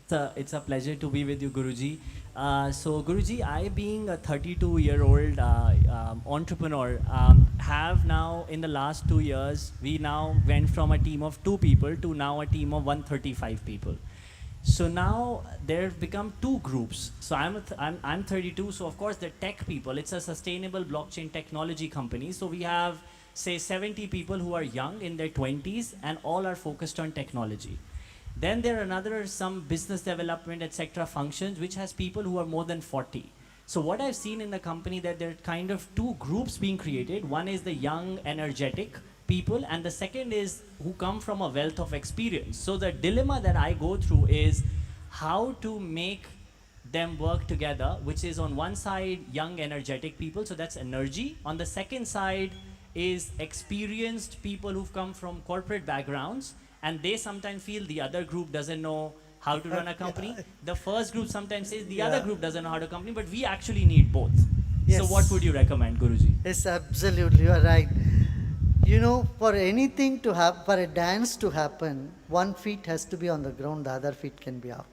It's a pleasure to be with you, Guruji. So, Guruji, I being a 32-year-old entrepreneur, have now in the last 2 years, we now went from a team of 2 people to now a team of 135 people. So now there have become two groups. So I'm 32. So of course the tech people, it's a sustainable blockchain technology company. So we have say 70 people who are young in their 20s and all are focused on technology. Then there are another some business development, etc. functions which has people who are more than 40. So what I've seen in the company that there are kind of two groups being created. One is the young, energetic people, and the second is who come from a wealth of experience. So the dilemma that I go through is how to make them work together, which is on one side young, energetic people, so that's energy. On the second side is experienced people who've come from corporate backgrounds, and they sometimes feel the other group doesn't know how to run a company. The first group sometimes says the other group doesn't know how to company, but we actually need both. So what would you recommend, Guruji? Yes, absolutely, you are right. You know, for anything to happen, for a dance to happen, one feet has to be on the ground, the other feet can be up.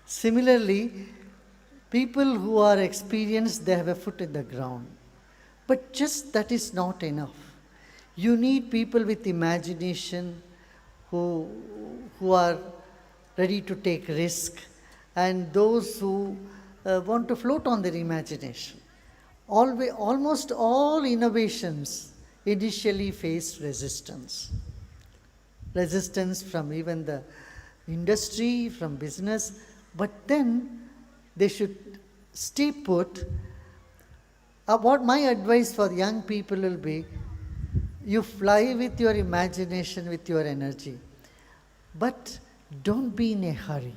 Similarly, people who are experienced, they have a foot in the ground. But just that is not enough. You need people with imagination who, who are ready to take risk, and those who want to float on their imagination. Almost all innovations initially face resistance. Resistance from even the industry, from business, but then they should stay put. What my advice for young people will be, you fly with your imagination, with your energy, but don't be in a hurry.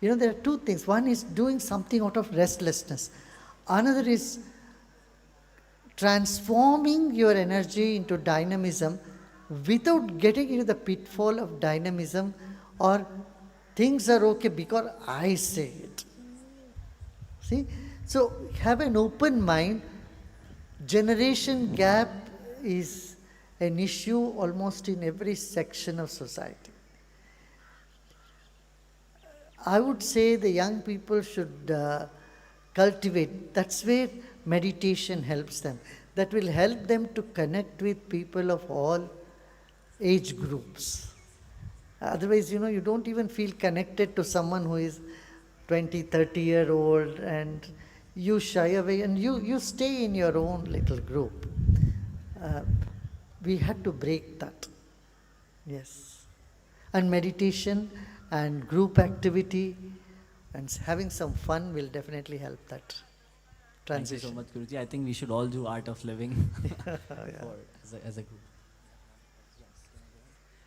You know, there are two things. One is doing something out of restlessness. Another is transforming your energy into dynamism without getting into the pitfall of dynamism or things are okay because I say it. See? So have an open mind. Generation gap is an issue almost in every section of society. I would say the young people should cultivate. That's where meditation helps them. That will help them to connect with people of all age groups. Otherwise, you know, you don't even feel connected to someone who is 20, 30-year-old and you shy away and you stay in your own little group. We had to break that. Yes. And meditation and group activity and having some fun will definitely help that transition. Thank you so much, Guruji. I think we should all do art of living as a group.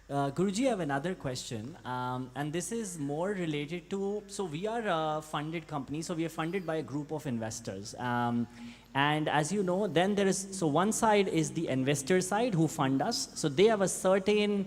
Guruji, I have another question, and this is more related to, so we are a funded company, so we are funded by a group of investors. And as you know, then there is, so one side is the investor side who fund us, so they have a certain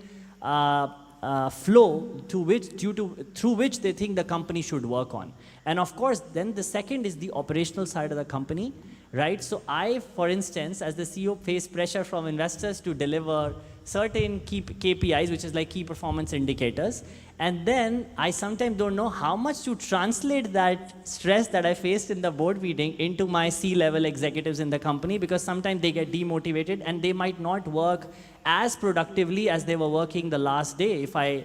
flow through which they think the company should work on. And of course, then the second is the operational side of the company, right? So I, for instance, as the CEO, face pressure from investors to deliver certain key KPIs, which is like key performance indicators. And then I sometimes don't know how much to translate that stress that I faced in the board meeting into my C-level executives in the company, because sometimes they get demotivated and they might not work as productively as they were working the last day if I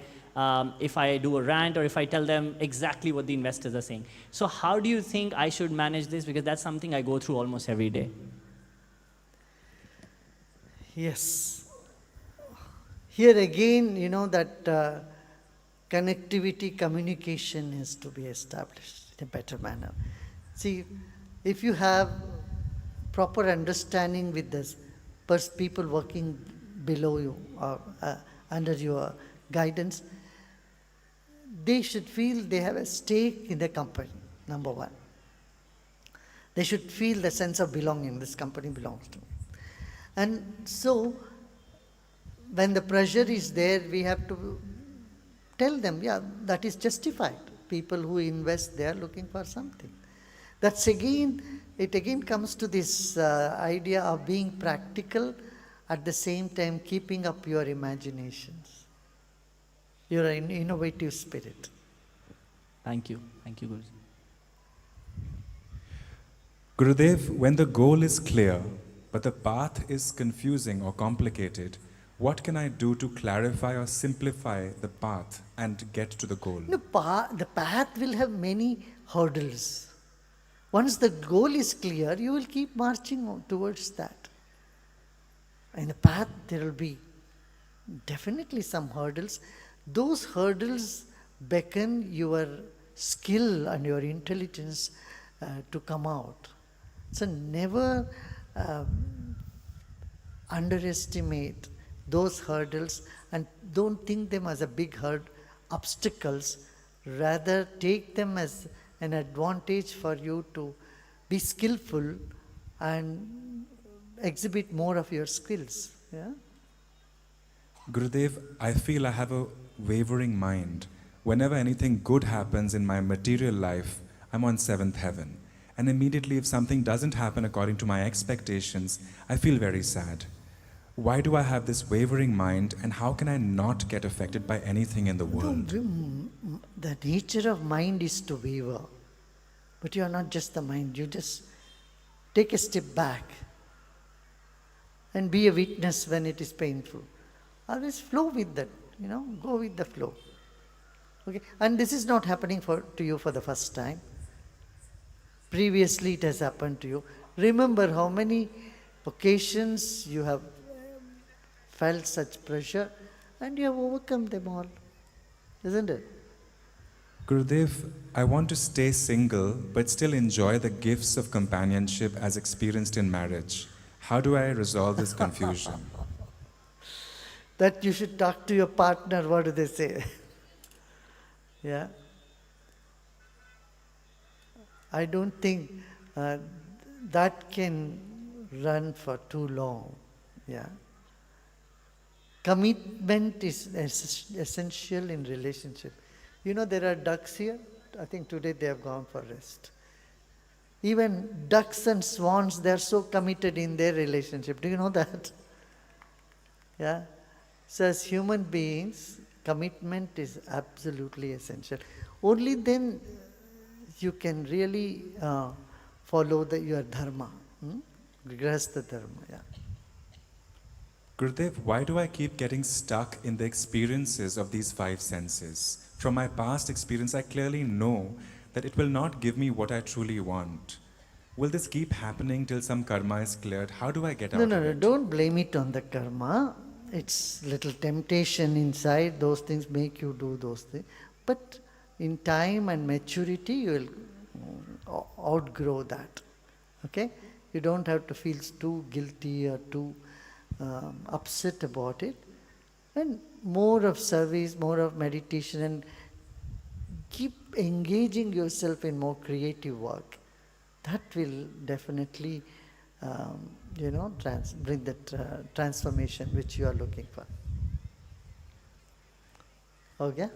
do a rant or if I tell them exactly what the investors are saying. So how do you think I should manage this? Because that's something I go through almost every day. Yes. Here again, you know, that connectivity, communication has to be established in a better manner. See, if you have proper understanding with this, people working below you or under your guidance, they should feel they have a stake in the company, number one. They should feel the sense of belonging. This company belongs to me. And so, when the pressure is there, we have to tell them, yeah, that is justified. People who invest, they are looking for something. That's again, it again comes to this idea of being practical, at the same time keeping up your imaginations. You're an innovative spirit. Thank you. Thank you, Guruji. Gurudev, when the goal is clear, but the path is confusing or complicated, what can I do to clarify or simplify the path and get to the goal? No, the path will have many hurdles. Once the goal is clear, you will keep marching towards that. In the path, there will be definitely some hurdles. Those hurdles beckon your skill and your intelligence to come out. So never underestimate those hurdles and don't think them as a big obstacles. Rather, take them as an advantage for you to be skillful and exhibit more of your skills. Yeah? Gurudev, I feel I have a wavering mind. Whenever anything good happens in my material life, I'm on seventh heaven. And immediately, if something doesn't happen according to my expectations, I feel very sad. Why do I have this wavering mind, and how can I not get affected by anything in the world? The nature of mind is to waver. But you are not just the mind. You just take a step back and be a witness when it is painful. Always flow with that, go with the flow. Okay, and this is not happening to you for the first time. Previously it has happened to you. Remember how many occasions you have felt such pressure and you have overcome them all, isn't it? Gurudev, I want to stay single but still enjoy the gifts of companionship as experienced in marriage. How do I resolve this confusion? That you should talk to your partner. What do they say? Yeah. I don't think that can run for too long. Yeah. Commitment is essential in relationship. There are ducks here. I think today they have gone for rest. Even ducks and swans, they are so committed in their relationship. Do you know that? Yeah. So as human beings, commitment is absolutely essential. Only then you can really follow your dharma. Grihastha dharma, yeah. Gurudev, why do I keep getting stuck in the experiences of these five senses? From my past experience, I clearly know that it will not give me what I truly want. Will this keep happening till some karma is cleared? How do I get out of No, it? don't blame it on the karma. It's little temptation inside. Those things make you do those things. But in time and maturity, you will outgrow that. Okay? You don't have to feel too guilty or too upset about it. And more of service, more of meditation, and keep engaging yourself in more creative work. That will definitely, bring that transformation which you are looking for. Okay?